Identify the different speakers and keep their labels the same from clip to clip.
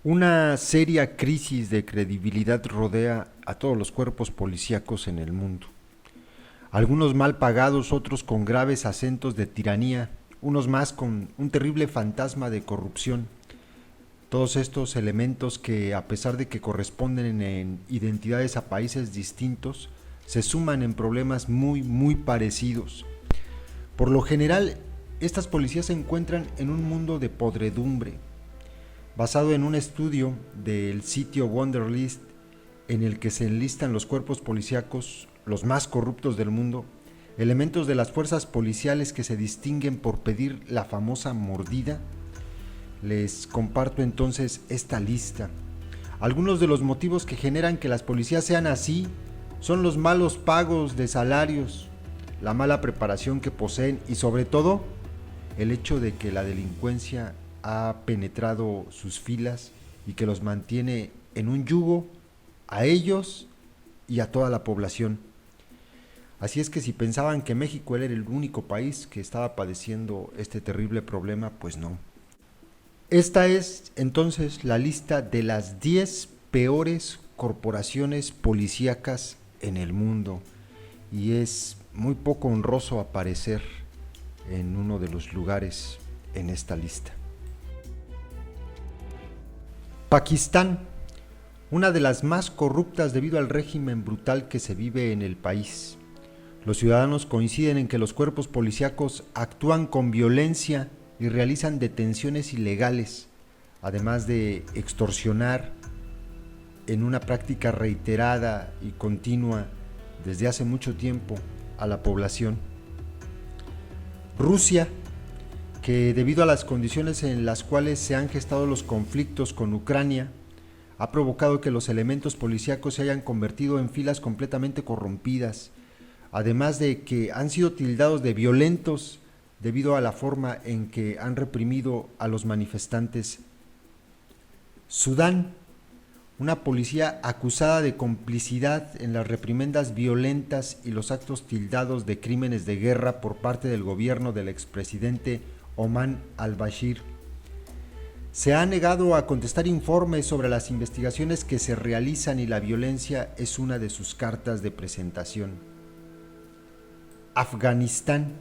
Speaker 1: Una seria crisis de credibilidad rodea a todos los cuerpos policíacos en el mundo. Algunos mal pagados, otros con graves acentos de tiranía, unos más con un terrible fantasma de corrupción. Todos estos elementos que, a pesar de que corresponden en identidades a países distintos, se suman en problemas muy parecidos. Por lo general, estas policías se encuentran en un mundo de podredumbre. Basado en un estudio del sitio Wunderlist, en el que se enlistan los cuerpos policíacos los más corruptos del mundo, elementos de las fuerzas policiales que se distinguen por pedir la famosa mordida, les comparto entonces esta lista. Algunos de los motivos que generan que las policías sean así son los malos pagos de salarios, la mala preparación que poseen y sobre todo el hecho de que la delincuencia ha penetrado sus filas y que los mantiene en un yugo a ellos y a toda la población. Así es que si pensaban que México era el único país que estaba padeciendo este terrible problema, pues no. Esta es entonces la lista de las 10 peores corporaciones policíacas en el mundo y es muy poco honroso aparecer en uno de los lugares en esta lista. Pakistán, una de las más corruptas debido al régimen brutal que se vive en el país. Los ciudadanos coinciden en que los cuerpos policíacos actúan con violencia y realizan detenciones ilegales, además de extorsionar en una práctica reiterada y continua desde hace mucho tiempo a la población. Rusia, que debido a las condiciones en las cuales se han gestado los conflictos con Ucrania, ha provocado que los elementos policíacos se hayan convertido en filas completamente corrompidas, además de que han sido tildados de violentos debido a la forma en que han reprimido a los manifestantes. Sudán, una policía acusada de complicidad en las reprimendas violentas y los actos tildados de crímenes de guerra por parte del gobierno del expresidente Omar al-Bashir. Se ha negado a contestar informes sobre las investigaciones que se realizan y la violencia es una de sus cartas de presentación. Afganistán.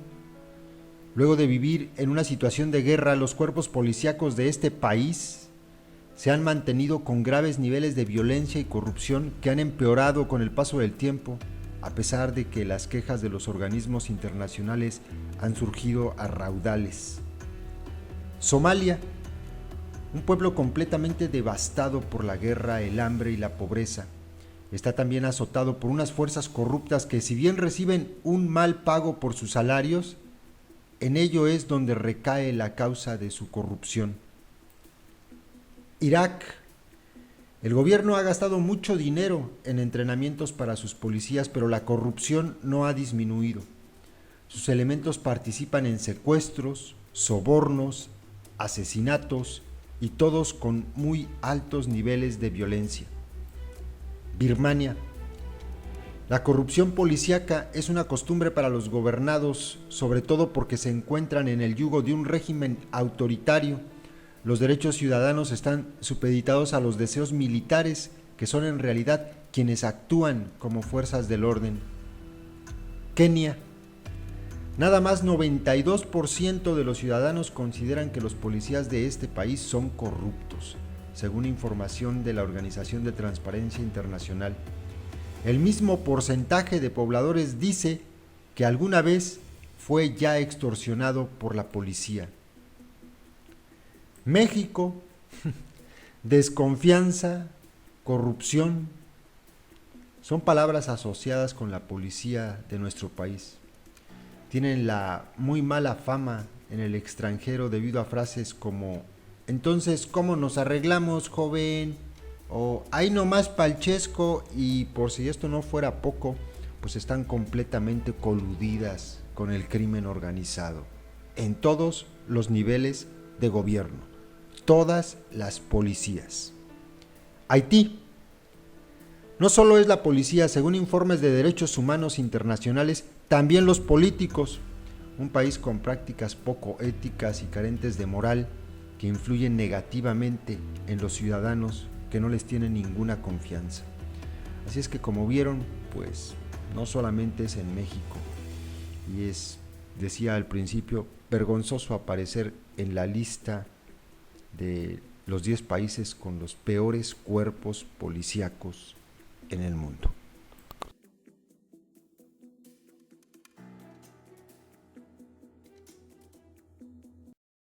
Speaker 1: Luego de vivir en una situación de guerra, los cuerpos policíacos de este país se han mantenido con graves niveles de violencia y corrupción que han empeorado con el paso del tiempo, a pesar de que las quejas de los organismos internacionales han surgido a raudales. Somalia, un pueblo completamente devastado por la guerra, el hambre y la pobreza. Está también azotado por unas fuerzas corruptas que, si bien reciben un mal pago por sus salarios, en ello es donde recae la causa de su corrupción. Irak. El gobierno ha gastado mucho dinero en entrenamientos para sus policías, pero la corrupción no ha disminuido. Sus elementos participan en secuestros, sobornos, asesinatos y todos con muy altos niveles de violencia. Birmania. La corrupción policíaca es una costumbre para los gobernados, sobre todo porque se encuentran en el yugo de un régimen autoritario. Los derechos ciudadanos están supeditados a los deseos militares, que son en realidad quienes actúan como fuerzas del orden. Kenia. Nada más 92% de los ciudadanos consideran que los policías de este país son corruptos, según información de la Organización de Transparencia Internacional. El mismo porcentaje de pobladores dice que alguna vez fue ya extorsionado por la policía. México, desconfianza, corrupción, son palabras asociadas con la policía de nuestro país. Tienen la muy mala fama en el extranjero debido a frases como "entonces, ¿cómo nos arreglamos, joven?" o "ahí nomás palchesco", y por si esto no fuera poco, pues están completamente coludidas con el crimen organizado en todos los niveles de gobierno, todas las policías. Haití. No solo es la policía, según informes de derechos humanos internacionales, también los políticos. Un país con prácticas poco éticas y carentes de moral, que influyen negativamente en los ciudadanos que no les tienen ninguna confianza. Así es que, como vieron, pues no solamente es en México, y es, decía al principio, vergonzoso aparecer en la lista de los 10 países con los peores cuerpos policíacos en el mundo.